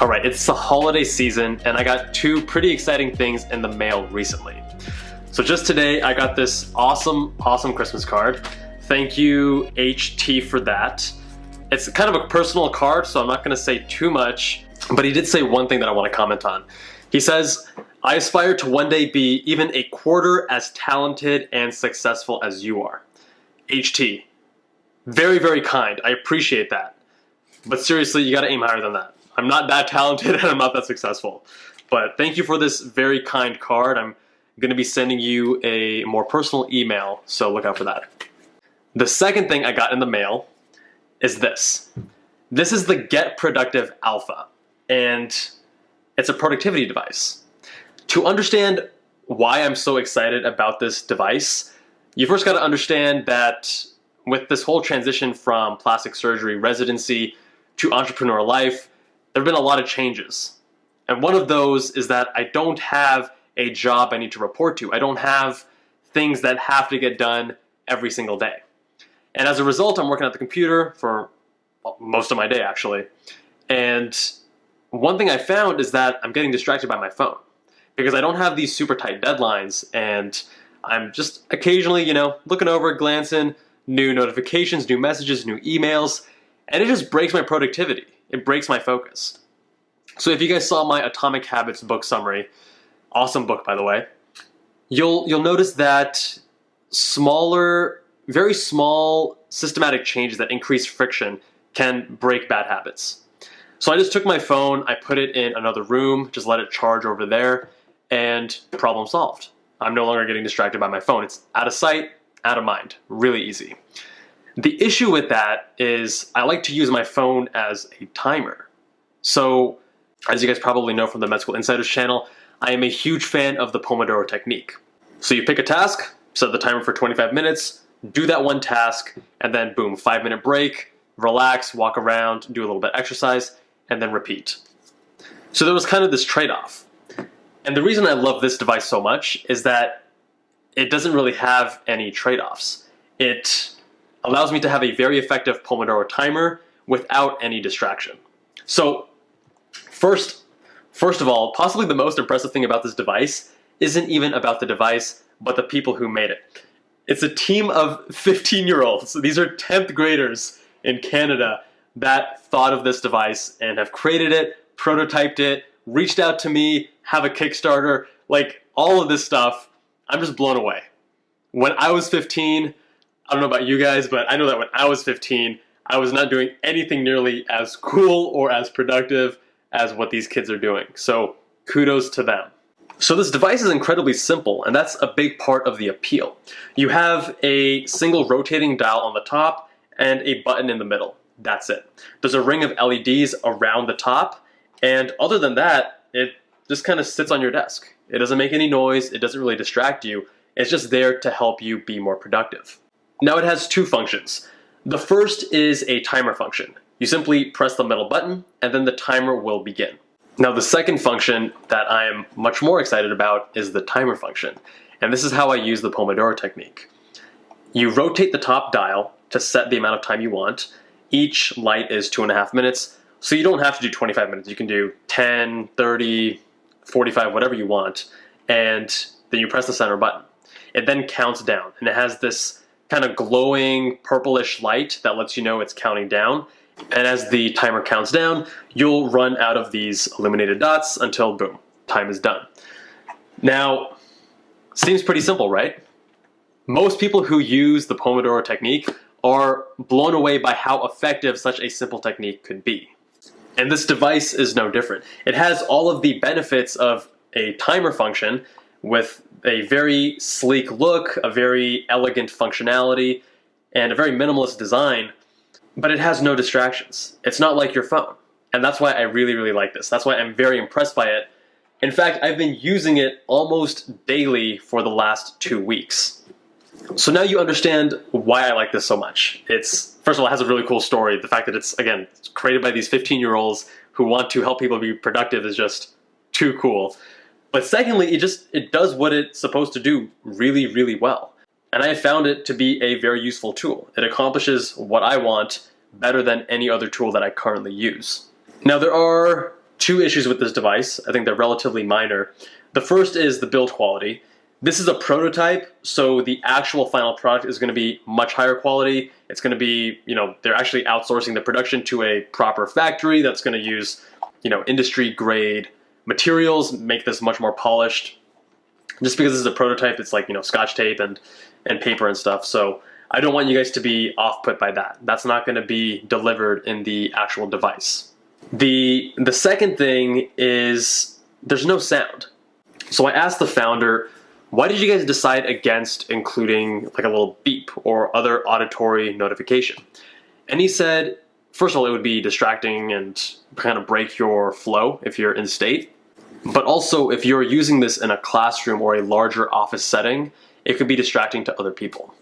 Alright, it's the holiday season and I got two pretty exciting things in the mail recently. So just today I got this awesome Christmas card. Thank you HT for that. It's kind of a personal card, so I'm not going to say too much, but he did say one thing that I want to comment on. He says, I aspire to one day be even a quarter as talented and successful as you are. HT. Very, very kind. I appreciate that. But seriously, you gotta aim higher than that. I'm not that talented and I'm not that successful. But thank you for this very kind card. I'm gonna be sending you a more personal email, so look out for that. The second thing I got in the mail is this. This is the GetProductive Alpha, and it's a productivity device. To understand why I'm so excited about this device, you first gotta understand that with this whole transition from plastic surgery residency to entrepreneur life, there have been a lot of changes. And one of those is that I don't have a job I need to report to. I don't have things that have to get done every single day. And as a result, I'm working at the computer for most of my day, actually. And one thing I found is that I'm getting distracted by my phone because I don't have these super tight deadlines, and I'm just occasionally, looking over, glancing, new notifications, new messages, new emails, and it just breaks my productivity. It breaks my focus. So if you guys saw my Atomic Habits book summary, awesome book by the way, you'll notice that very small systematic changes that increase friction can break bad habits. So I just took my phone, I put it in another room, just let it charge over there, and problem solved. I'm no longer getting distracted by my phone. It's out of sight, out of mind. Really easy. The issue with that is I like to use my phone as a timer. So, as you guys probably know from the Med School Insiders channel, I am a huge fan of the Pomodoro technique. So you pick a task, set the timer for 25 minutes, do that one task, and then boom, 5-minute break, relax, walk around, do a little bit of exercise, and then repeat. So there was kind of this trade-off. And the reason I love this device so much is that it doesn't really have any trade-offs. It allows me to have a very effective Pomodoro timer without any distraction. So first of all, possibly the most impressive thing about this device isn't even about the device, but the people who made it. It's a team of 15-year-olds. These are 10th graders in Canada that thought of this device and have created it, prototyped it, reached out to me, have a Kickstarter, like all of this stuff. I'm just blown away. When I was 15, I don't know about you guys, but I know that when I was 15, I was not doing anything nearly as cool or as productive as what these kids are doing. So kudos to them. So this device is incredibly simple, and that's a big part of the appeal. You have a single rotating dial on the top and a button in the middle. That's it. There's a ring of LEDs around the top, and other than that, it just kind of sits on your desk. It doesn't make any noise, it doesn't really distract you, it's just there to help you be more productive. Now it has two functions. The first is a timer function. You simply press the middle button and then the timer will begin. Now the second function that I am much more excited about is the timer function. And this is how I use the Pomodoro technique. You rotate the top dial to set the amount of time you want. Each light is 2.5 minutes, so you don't have to do 25 minutes. You can do 10, 30, 45, whatever you want, and then you press the center button. It then counts down, and it has this kind of glowing purplish light that lets you know it's counting down. And as the timer counts down, you'll run out of these illuminated dots until boom, time is done. Now, seems pretty simple, right? Most people who use the Pomodoro technique are blown away by how effective such a simple technique could be. And this device is no different. It has all of the benefits of a timer function with a very sleek look, a very elegant functionality, and a very minimalist design, but it has no distractions. It's not like your phone. And that's why I really, really like this. That's why I'm very impressed by it. In fact, I've been using it almost daily for the last 2 weeks. So now you understand why I like this so much. First of all, it has a really cool story. The fact that it's created by these 15-year-olds who want to help people be productive is just too cool. But secondly, it does what it's supposed to do really, really well. And I found it to be a very useful tool. It accomplishes what I want better than any other tool that I currently use. Now there are two issues with this device. I think they're relatively minor. The first is the build quality. This is a prototype, so the actual final product is going to be much higher quality. It's going to be, they're actually outsourcing the production to a proper factory that's going to use, industry grade materials, make this much more polished. Just because this is a prototype, it's like, scotch tape and paper and stuff. So I don't want you guys to be off-put by that. That's not going to be delivered in the actual device. The second thing is there's no sound. So I asked the founder, why did you guys decide against including like a little beep or other auditory notification? And he said, first of all, it would be distracting and kind of break your flow if you're in state. But also, if you're using this in a classroom or a larger office setting, it could be distracting to other people.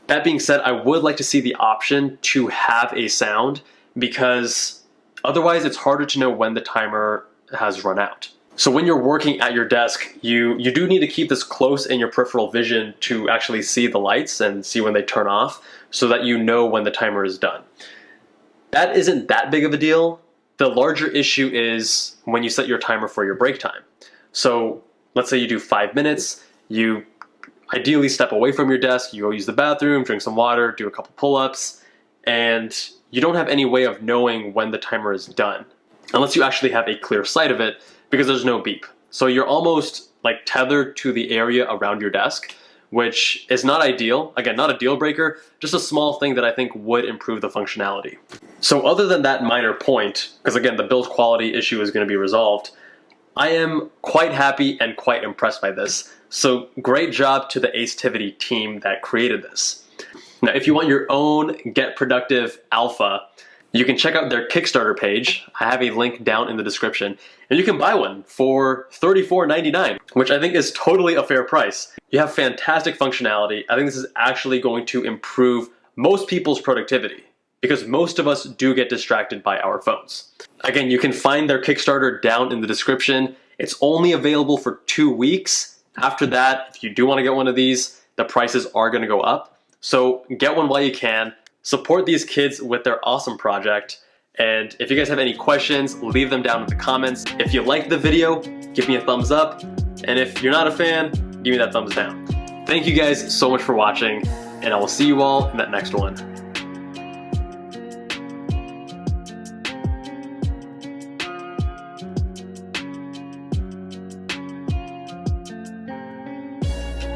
That being said, I would like to see the option to have a sound, because otherwise it's harder to know when the timer has run out. So when you're working at your desk, you do need to keep this close in your peripheral vision to actually see the lights and see when they turn off, so that you know when the timer is done. That isn't that big of a deal. The larger issue is when you set your timer for your break time. So let's say you do 5 minutes, you ideally step away from your desk, you go use the bathroom, drink some water, do a couple pull-ups, and you don't have any way of knowing when the timer is done, unless you actually have a clear sight of it, because there's no beep. So you're almost like tethered to the area around your desk, which is not ideal. Again, not a deal breaker, just a small thing that I think would improve the functionality. So other than that minor point, because again, the build quality issue is going to be resolved, I am quite happy and quite impressed by this. So great job to the AceTivity team that created this. Now, if you want your own GetProductive Alpha, you can check out their Kickstarter page. I have a link down in the description, and you can buy one for $34.99, which I think is totally a fair price. You have fantastic functionality. I think this is actually going to improve most people's productivity, because most of us do get distracted by our phones. Again, you can find their Kickstarter down in the description. It's only available for 2 weeks. After that, if you do want to get one of these, the prices are going to go up. So get one while you can. Support these kids with their awesome project. And if you guys have any questions, leave them down in the comments. If you liked the video, give me a thumbs up. And if you're not a fan, give me that thumbs down. Thank you guys so much for watching, and I will see you all in that next one.